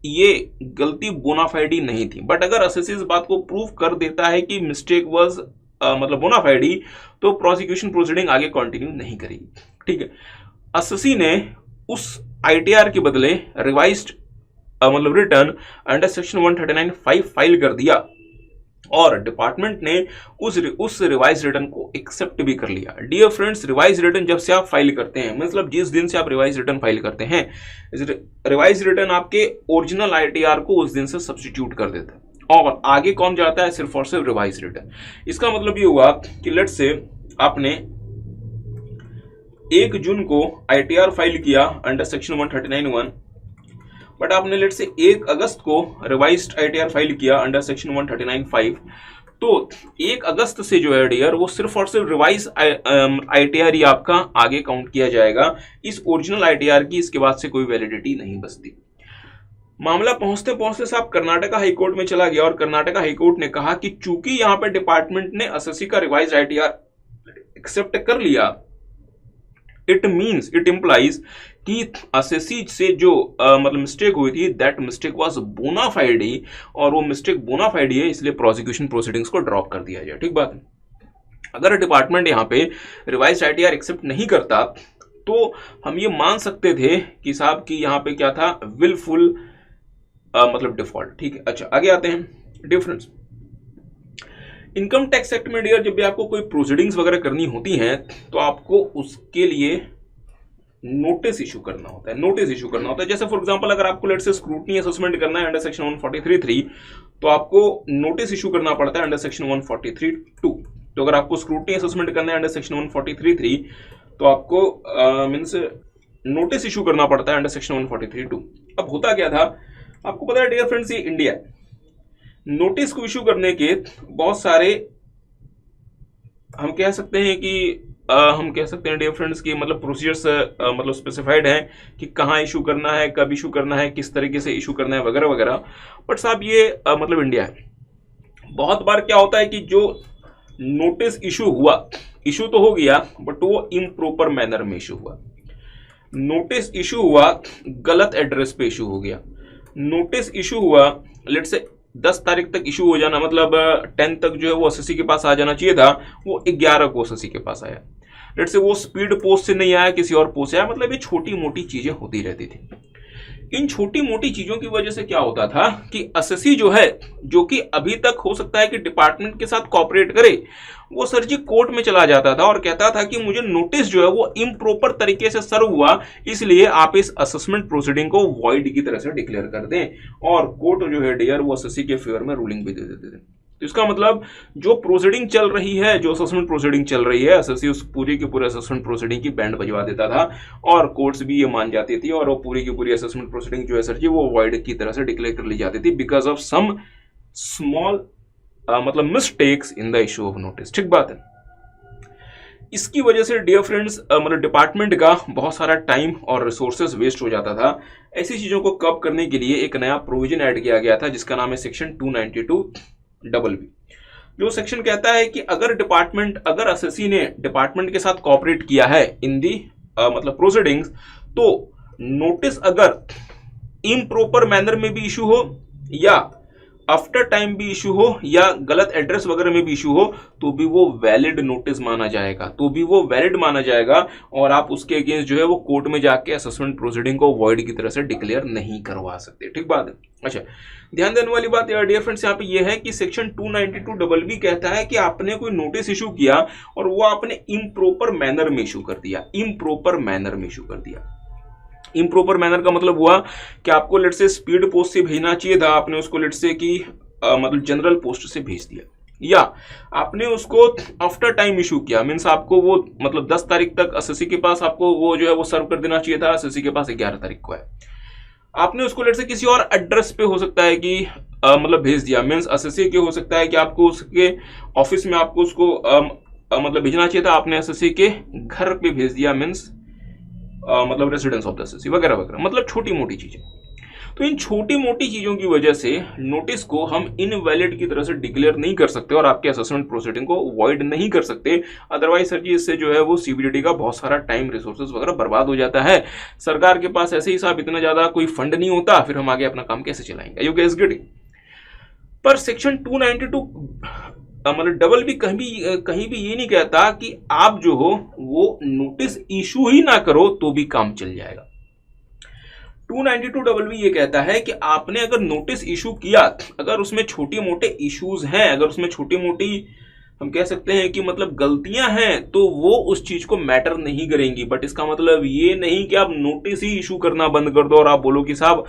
ये गलती बोनाफाइडी नहीं थी, बट अगर एसएससी इस बात को प्रूव कर देता है कि मिस्टेक वाज मतलब बोनाफाइडी, तो प्रोसिक्यूशन प्रोसीडिंग आगे कंटिन्यू नहीं करेगी। ठीक है। एसएससी ने उस आईटीआर के बदले रिवाइज्ड मतलब रिटर्न अंडर सेक्शन 139(5) फाइल कर दिया, और डिपार्टमेंट ने उस रिवाइज रिटर्न को एक्सेप्ट भी कर लिया। डियर फ्रेंड्स, रिवाइज रिटर्न जब से आप फाइल करते हैं, मतलब जिस दिन से आप रिवाइज रिटर्न फाइल करते हैं, रिवाइज रिटर्न आपके ओरिजिनल आईटीआर को उस दिन से सब्स्टिट्यूट कर देता है और आगे कौन जाता है, सिर्फ और सिर्फ रिवाइज रिटर्न। इसका मतलब ये हुआ कि लेट्स से आपने 1 जून को आईटीआर फाइल किया अंडर सेक्शन 139(1), बट आपने लेट से 1 अगस्त को रिवाइज्ड आईटीआर फाइल किया अंडर सेक्शन 139(5), तो 1 अगस्त से जो है डियर वो सिर्फ और सिर्फ रिवाइज आईटीआर ही आपका आगे काउंट किया जाएगा। इस ओरिजिनल आईटीआर की इसके बाद से कोई वैलिडिटी नहीं बचती। मामला पहुंचते पहुंचते साहब कर्नाटका हाईकोर्ट में चला गया और कर्नाटका हाईकोर्ट ने कहा कि चूंकि यहां पर डिपार्टमेंट ने एसएससी का रिवाइज आईटीआर एक्सेप्ट कर लिया, इट इंप्लाइज कि एसएससी से जो मतलब मिस्टेक हुई थी, दैट मिस्टेक वाज बोनाफाइड ही, और वो मिस्टेक बोनाफाइड है, इसलिए प्रोसिक्यूशन प्रोसीडिंग्स को ड्रॉप कर दिया जाए। ठीक बात है। अगर डिपार्टमेंट यहाँ पे रिवाइज आईटीआर एक्सेप्ट नहीं करता तो हम ये मान सकते थे कि साहब कि यहाँ पे क्या था, विलफुल मतलब डिफॉल्ट। ठीक है, अच्छा आगे आते हैं। डिफरेंस इनकम टैक्स एक्ट में डियर जब भी आपको कोई प्रोसीडिंग्स वगैरह करनी होती हैं तो आपको उसके लिए नोटिस इशू करना होता है। नोटिस इशू करना होता है, जैसे फॉर एग्जांपल अगर आपको लेट से स्क्रूटनी असेसमेंट करना है अंडर सेक्शन 143(3) तो आपको नोटिस इशू करना पड़ता है अंडर सेक्शन 143(2). तो अगर आपको स्क्रूटनी असेसमेंट करना है अंडर सेक्शन 143(3) तो आपको मीन्स नोटिस इशू करना पड़ता है अंडर सेक्शन 143(2). अब होता क्या था, आपको पता है डियर फ्रेंड्स, ये इंडिया, नोटिस को इशू करने के बहुत सारे हम कह सकते हैं डियर फ्रेंड्स की मतलब प्रोसीजर्स मतलब स्पेसिफाइड हैं कि कहाँ इशू करना है, कब इशू करना है, किस तरीके से इशू करना है वगैरह वगैरह। बट साहब ये मतलब इंडिया है, बहुत बार क्या होता है कि जो नोटिस इशू हुआ, इशू तो हो गया बट वो इम्प्रॉपर मैनर में इशू हुआ। नोटिस इशू हुआ गलत एड्रेस पे इशू हो गया। नोटिस इशू हुआ लेट्स से 10 तारीख तक इशू हो जाना, मतलब 10 तक जो है वो एसएससी के पास आ जाना चाहिए था, वो 11 को एसएससी के पास आया। लेट्स से वो स्पीड पोस्ट से नहीं आया, किसी और पोस्ट से आया। मतलब ये छोटी मोटी चीजें होती रहती थी। इन छोटी मोटी चीजों की वजह से क्या होता था कि एसएससी जो है, जो कि अभी तक हो सकता है कि डिपार्टमेंट के साथ कोऑपरेट करे, वो सर जी कोर्ट में चला जाता था और कहता था कि मुझे नोटिस जो है वो इम्प्रॉपर तरीके से सर्व हुआ, इसलिए आप इस असेसमेंट प्रोसीडिंग को वॉइड की तरह से डिक्लेयर कर दें, और कोर्ट जो है डियर वो एसएससी के फेवर में रूलिंग भी दे देते थे। तो इसका मतलब जो प्रोसीडिंग चल रही है, जो असेसमेंट प्रोसीडिंग चल रही है, एसएससी उस पूरी की पूरी असेसमेंट प्रोसीडिंग की बैंड बजवा देता था और कोर्ट्स भी ये मान जाती थी, और वो पूरी की पूरी असेसमेंट प्रोसीडिंग जो है सर जी वो वॉइड की तरह से डिक्लेयर कर ली जाती थी बिकॉज ऑफ सम स्मॉल मतलब mistakes in the issue of notice. ठीक बात है। इसकी वजह से डियर फ्रेंड्स मतलब डिपार्टमेंट का बहुत सारा टाइम और रिसोर्सेज वेस्ट हो जाता था। ऐसी चीजों को कब करने के लिए एक नया प्रोविजन ऐड किया गया था जिसका नाम है सेक्शन 292(b), जो सेक्शन कहता है कि अगर एसएससी ने डिपार्टमेंट के साथ कोऑपरेट किया है इन दी मतलब प्रोसीडिंग्स, तो नोटिस अगर इम्प्रॉपर मैनर में भी इशू हो या आफ्टर टाइम भी इशू हो या गलत एड्रेस वगैरह में भी इशू हो, तो भी वो वैलिड नोटिस माना जाएगा, और आप उसके अगेंस्ट जो है वो कोर्ट में जाके असेसमेंट प्रोसीडिंग को वॉइड की तरह से डिक्लेयर नहीं करवा सकते। ठीक बात है। अच्छा, ध्यान देने वाली बात डियर फ्रेंड्स यहाँ पे ये है कि सेक्शन 292(b) कहता है कि आपने कोई नोटिस इशू किया और वो आपने इम्प्रॉपर मैनर में इशू कर दिया। इम्प्रॉपर मैनर का मतलब हुआ कि आपको लेट से स्पीड पोस्ट से भेजना चाहिए था, आपने उसको लेट से कि मतलब जनरल पोस्ट से भेज दिया, या आपने उसको आफ्टर टाइम इशू किया, मीन्स आपको वो मतलब 10 तारीख तक एसएससी के पास आपको वो जो है वो सर्व कर देना चाहिए था, एसएससी के पास 11 तारीख को है, आपने उसको लेट से किसी और एड्रेस पे हो सकता है कि मतलब भेज दिया, मीन्स एसएससी के हो सकता है कि आपको उसके ऑफिस में आपको उसको मतलब भेजना चाहिए था, आपने एसएससी के घर पे भेज दिया, मीन्स मतलब रेसिडेंस ऑफ द एसएससी वगैरह वगैरह, मतलब छोटी मोटी चीजें। तो इन छोटी मोटी चीजों की वजह से नोटिस को हम इनवैलिड की तरह से डिक्लेयर नहीं कर सकते और आपके असेसमेंट प्रोसीडिंग को वॉइड नहीं कर सकते। अदरवाइज सर जी इससे जो है वो सीबीडीटी का बहुत सारा टाइम रिसोर्सेज वगैरह बर्बाद हो जाता है। सरकार के पास ऐसे ही साहब इतना ज्यादा कोई फंड नहीं होता, फिर हम आगे अपना काम कैसे चलाएंगे। You guys get it. पर सेक्शन 292 मतलब डबल भी कहीं भी ये नहीं कहता कि आप जो हो वो नोटिस इशू ही ना करो तो भी काम चल जाएगा। 292 ये कहता है कि आपने अगर नोटिस इशू किया, अगर उसमें छोटे मोटे इश्यूज हैं, अगर उसमें छोटी मोटी हम कह सकते हैं कि मतलब गलतियां हैं, तो वो उस चीज को मैटर नहीं करेंगी। बट इसका मतलब ये नहीं कि आप नोटिस ही इशू करना बंद कर दो और आप बोलो कि साहब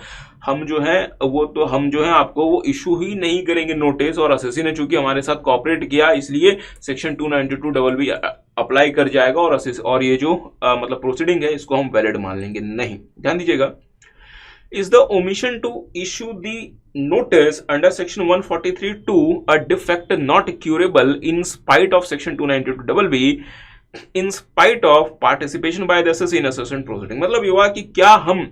हम जो है आपको वो इशू ही नहीं करेंगे नोटिस, और एसएससी ने चूंकि हमारे साथ कॉपरेट किया इसलिए सेक्शन 292 अप्लाई कर जाएगा और ये जो मतलब प्रोसीडिंग है इसको हम वैलिड मान लेंगे। नहीं, ध्यान दीजिएगा, is the omission to issue the notice under section 143(2) a defect not curable in spite of section 292(b) in spite of participation by the SSC in assessment proceeding। मतलब ये हुआ कि क्या हम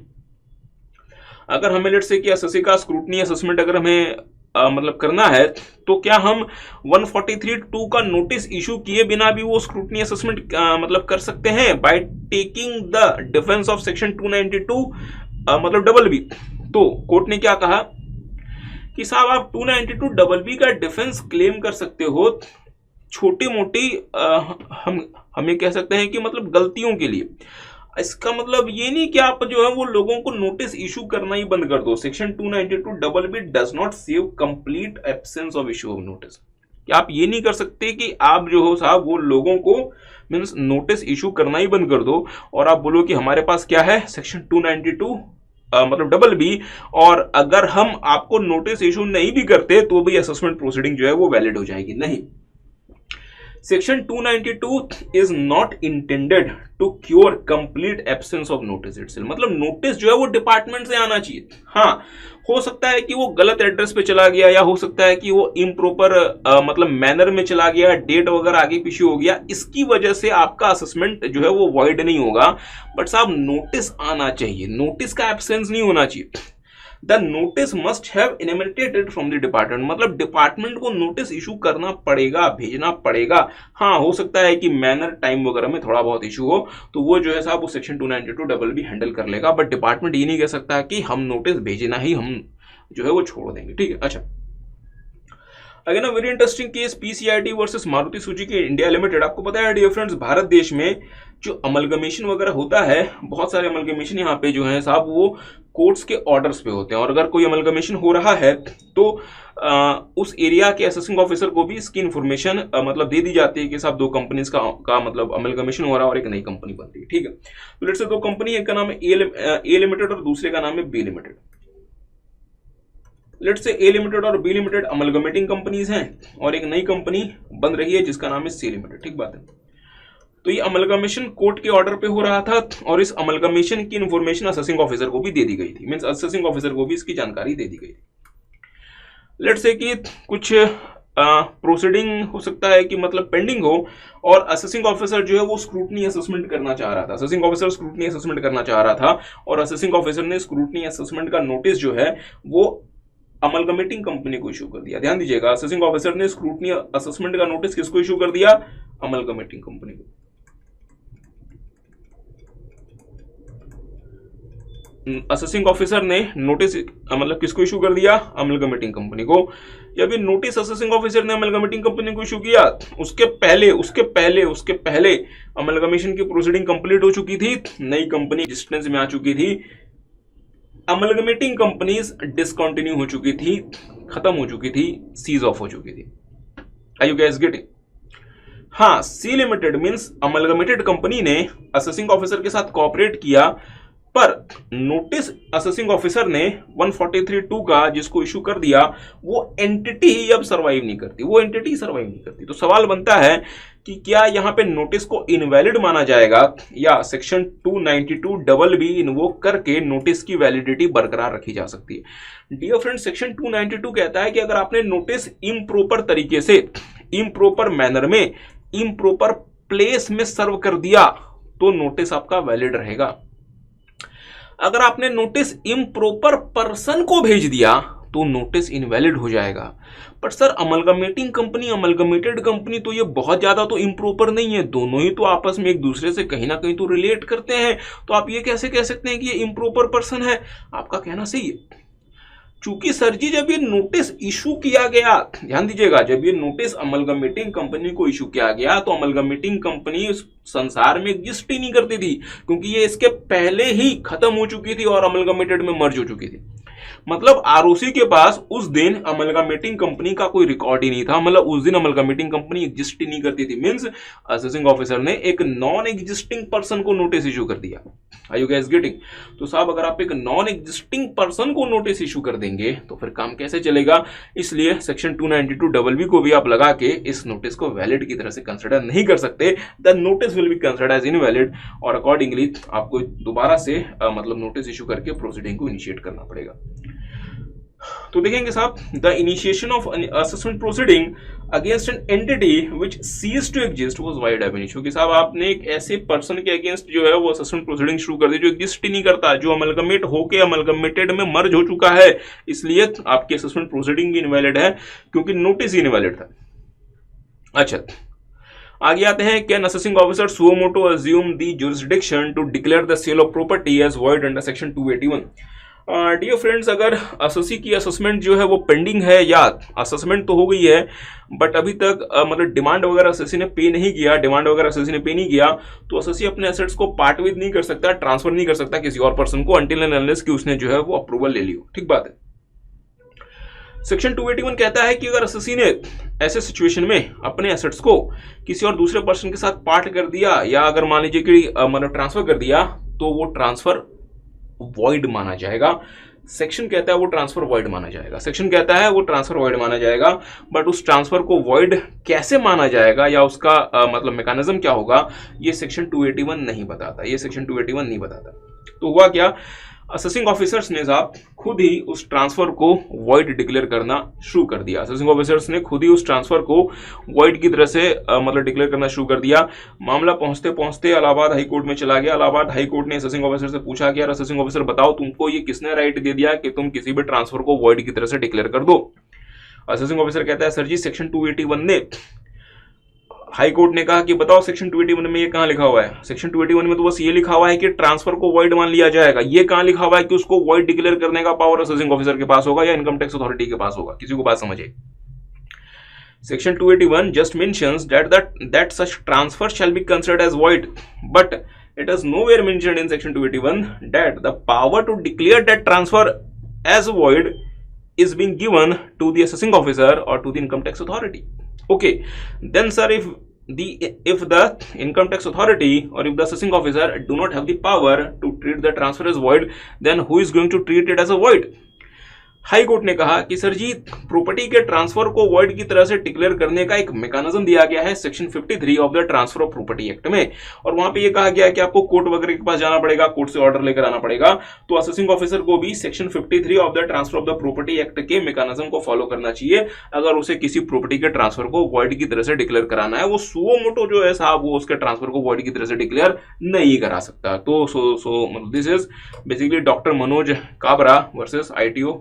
अगर हमें लेट से कि एसएससी का स्क्रूटनी असेसमेंट अगर हमें मतलब करना है, तो क्या हम 143(2) का नोटिस इशू किए बिना भी वो स्क्रूटनी असेसमेंट मतलब कर सकते हैं by taking the defence of section 292 मतलब BB। तो कोर्ट ने क्या कहा कि साहब आप 292 का डिफेंस क्लेम कर सकते हो छोटी मोटी हमें कह सकते हैं कि मतलब गलतियों के लिए। इसका मतलब ये नहीं कि आप जो है वो लोगों को नोटिस इशू करना ही बंद कर दो। Section 292 does not save complete absence of issue of notice. आप ये नहीं कर सकते कि आप जो हो साहब वो लोगों को मीन्स नोटिस इशू करना ही बंद कर दो और आप बोलो कि हमारे पास क्या है सेक्शन 292 मतलब BB, और अगर हम आपको नोटिस इशू नहीं भी करते तो भी असेसमेंट प्रोसीडिंग जो है वो वैलिड हो जाएगी। नहीं, section 292 is not intended to cure complete absence of notice itself. मतलब नोटिस जो है वो डिपार्टमेंट से आना चाहिए। हाँ, हो सकता है कि वो गलत एड्रेस पे चला गया, या हो सकता है कि वो इम्प्रॉपर मतलब मैनर में चला गया, डेट वगैरह आगे पीछे हो गया, इसकी वजह से आपका असेसमेंट जो है वो वॉइड नहीं होगा। बट साहब नोटिस आना चाहिए, नोटिस का एब्सेंस नहीं होना चाहिए। The notice must have emanated from the department. मतलब डिपार्टमेंट को नोटिस इशू करना पड़ेगा, भेजना पड़ेगा। हाँ, हो सकता है कि मैनर टाइम वगैरह में थोड़ा बहुत इशू हो, तो वो जो है साहब वो सेक्शन 292 BB हैंडल कर लेगा। बट डिपार्टमेंट ये नहीं कह सकता कि हम नोटिस भेजना ही हम जो है वो छोड़ देंगे। ठीक है, अच्छा, again a very interesting case PCIT versus Maruti Suzuki India limited. आपको पता है डियर फ्रेंड्स, भारत देश में जो अमलगमेशन वगैरह होता है, बहुत सारे अमलगमेशन यहाँ पे जो है साहब वो कोर्ट्स के ऑर्डर्स पे होते हैं। और अगर कोई अमलगमेशन हो रहा है तो उस एरिया के असेसिंग ऑफिसर को भी इसकी इंफॉर्मेशन मतलब दे दी जाती है कि साहब दो कंपनीज का मतलब अमलगमेशन हो रहा है और एक नई कंपनी बन रही है। ठीक है, तो लेट्स से दो कंपनी, एक का नाम है ए लिमिटेड और दूसरे का नाम है B limited. Let's say A limited और बी लिमिटेड अमलगमेटिंग कंपनीज हैं और एक नई कंपनी बन रही है जिसका नाम है सी लिमिटेड। ठीक बात है, तो ये अमलगमेशन कोर्ट के ऑर्डर पे हो रहा था और इस अमलगमेशन की इंफॉर्मेशन असेसिंग ऑफिसर को भी दे दी गई थी, मींस असेसिंग ऑफिसर को भी इसकी जानकारी दे दी गई थी। लेट्स से कि कुछ प्रोसीडिंग हो सकता है कि मतलब पेंडिंग हो और असेसिंग ऑफिसर जो है वो स्क्रूटनी असेसमेंट करना चाह रहा था। असेसिंग ऑफिसर स्क्रूटनी असेसमेंट करना चाह रहा था और असेसिंग ऑफिसर ने स्क्रूटनी असेसमेंट का नोटिस जो है वो अमलगमेटिंग कंपनी को इशू कर दिया। ध्यान दीजिएगा, असेसिंग ऑफिसर ने स्क्रूटनी असेसमेंट का नोटिस किसको इशू कर दिया? अमलगमेटिंग कंपनी को। असेसिंग ऑफिसर ने नोटिस मतलब किसको इशू कर दिया? अमलगमेटिंग कंपनी को। जब ये नोटिस असेसिंग ऑफिसर ने अमलगमेटिंग कंपनी को इशू किया, उसके पहले अमलगमेशन की प्रोसीडिंग कंप्लीट हो चुकी थी, नई कंपनी एग्जिस्टेंस में आ चुकी थी, अमलगमेटिंग कंपनीज डिसकंटिन्यू हो चुकी थी, खत्म हो चुकी थी, सीज ऑफ हो चुकी थी। Are you guys getting? हाँ, C limited means amalgamated company ने असेसिंग ऑफिसर के साथ कोऑपरेट किया, पर नोटिस असेसिंग ऑफिसर ने 143(2) का जिसको इशू कर दिया वो एंटिटी ही अब सर्वाइव नहीं करती। तो सवाल बनता है कि क्या यहाँ पे नोटिस को इनवैलिड माना जाएगा या सेक्शन 292 इन्वोक करके नोटिस की वैलिडिटी बरकरार रखी जा सकती है। डियर फ्रेंड, सेक्शन 292 कहता है कि अगर आपने नोटिस इम्प्रॉपर तरीके से, इम्प्रॉपर मैनर में, इम्प्रॉपर प्लेस में सर्व कर दिया तो नोटिस आपका वैलिड रहेगा। अगर आपने नोटिस इम्प्रॉपर पर्सन को भेज दिया तो नोटिस इनवैलिड हो जाएगा। पर sir amalgamating company, amalgamated company, तो ये बहुत ज्यादा तो इम्प्रॉपर नहीं है, दोनों ही तो आपस में एक दूसरे से कहीं ना कहीं तो रिलेट करते हैं, तो आप ये कैसे कह सकते हैं कि ये इम्प्रॉपर पर्सन है? आपका कहना सही है। चूंकि सर जी जब ये नोटिस इशू किया गया, ध्यान दीजिएगा, जब ये नोटिस अमलगमेटिंग कंपनी को इशू किया गया तो अमलगमेटिंग कंपनी संसार में एग्जिस्ट ही नहीं करती थी, क्योंकि ये इसके पहले ही खत्म हो चुकी थी और अमलगमेटेड में मर्ज हो चुकी थी। मतलब आरओसी के पास उस दिन अमलगमेटिंग कंपनी का कोई रिकॉर्ड ही नहीं था, मतलब उस दिन अमलगमेटिंग कंपनी एग्जिस्ट ही नहीं करती थी। मींस असेसिंग ऑफिसर ने एक नॉन एग्जिस्टिंग पर्सन को नोटिस इशू कर दिया। Are you guys getting? तो साहब अगर आप एक नॉन एग्जिस्टिंग पर्सन को नोटिस इशू कर देंगे तो फिर काम कैसे चलेगा? इसलिए सेक्शन 292 को भी आप लगा के इस नोटिस को वैलिड की तरह से कंसिडर नहीं कर सकते। The notice will be considered as invalid और अकॉर्डिंगली आपको दोबारा से मतलब नोटिस इशू करके प्रोसीडिंग को इनिशिएट करना पड़ेगा। तो देखेंगे साहब, the initiation of assessment proceeding against an entity which ceased to exist was void ab इशू कि साहब आपने एक ऐसे पर्सन के अगेंस्ट जो है वो असेसमेंट प्रोसीडिंग शुरू कर दी जो एग्जिस्ट ही नहीं करता, जो अमलगमेट होके अमलगमेटेड में मर्ज हो चुका है, इसलिए आपकी असेसमेंट प्रोसीडिंग भी इनवैलिड है क्योंकि नोटिस ही इनवैलिड था। अच्छा, आगे आते हैं, can assessing officer suo moto assume the jurisdiction to declare the sale of property as void under section 281? Dear friends, अगर असेसी की असेसमेंट जो है वो पेंडिंग है या असेसमेंट तो हो गई है बट अभी तक मतलब डिमांड वगैरह असेसी ने पे नहीं किया, तो असेसी अपने एसेट्स को पार्ट विद नहीं कर सकता, ट्रांसफर नहीं कर सकता किसी और पर्सन को अनटिल एंड अनलेस कि उसने जो है वो अप्रूवल ले लियो। ठीक बात है। सेक्शन 281 कहता है कि अगर असेसी ने ऐसे सिचुएशन में अपने एसेट्स को किसी और दूसरे पर्सन के साथ पार्ट कर दिया या अगर मान लीजिए कि मतलब ट्रांसफर कर दिया तो वो ट्रांसफर वॉइड माना जाएगा। सेक्शन कहता है वो ट्रांसफर वॉइड माना जाएगा, बट उस ट्रांसफर को वॉइड कैसे माना जाएगा या उसका मतलब मैकेनिज्म क्या होगा ये सेक्शन 281 नहीं बताता। तो हुआ क्या, असेसिंग ऑफिसर्स ने साहब खुद ही उस ट्रांसफर को वॉइड डिक्लेयर करना शुरू कर दिया। असेसिंग ऑफिसर्स ने खुद ही उस ट्रांसफर को वॉइड की तरह से मतलब डिक्लेयर करना शुरू कर दिया। मामला पहुंचते पहुंचते इलाहाबाद हाई कोर्ट में चला गया। इलाहाबाद हाई कोर्ट ने असेसिंग ऑफिसर से पूछा कि यार असेसिंग ऑफिसर बताओ, तुमको ये किसने राइट दे दिया कि तुम किसी भी ट्रांसफर को वॉइड की तरह से डिक्लेयर कर दो? असेसिंग ऑफिसर कहता है सर जी सेक्शन 281 ने, हाई कोर्ट ने कहा कि बताओ सेक्शन 281 में ये कहां लिखा हुआ है? सेक्शन 281 में तो बस ये लिखा हुआ है कि ट्रांसफर को वॉइड मान लिया जाएगा। ये कहां लिखा हुआ है कि उसको वॉइड डिक्लेयर करने का पावर असेसिंग ऑफिसर के पास होगा या इनकम टैक्स अथॉरिटी के पास होगा? किसी को बात समझे? Section 281 just mentions that such transfer shall be considered as void, but it is nowhere mentioned in section 281 that the power to declare that transfer as void is being given to the assessing officer or to the income tax authority. Okay, then sir, if the income tax authority or if the assessing officer do not have the power to treat the transfer as void, then who is going to treat it as a void? High court ने कहा कि sir जी property के transfer को void की तरह से declare करने का एक मैकेनिज्म दिया गया है section 53 of the transfer of property act में, और वहां पे ये कहा गया है कि आपको कोर्ट वगैरह के पास जाना पड़ेगा, कोर्ट से ऑर्डर लेकर आना पड़ेगा। तो असेसिंग ऑफिसर को भी section 53 of the transfer of the property act के मैकेनिज्म को फॉलो करना चाहिए अगर उसे किसी प्रॉपर्टी के ट्रांसफर को वॉइड की तरह से डिक्लेयर कराना है। वो सुओ मोटो जो है साहब वो उसके ट्रांसफर को वॉइड की तरह से डिक्लेयर नहीं करा सकता। तो this is basically doctor Manoj Kabra versus ITO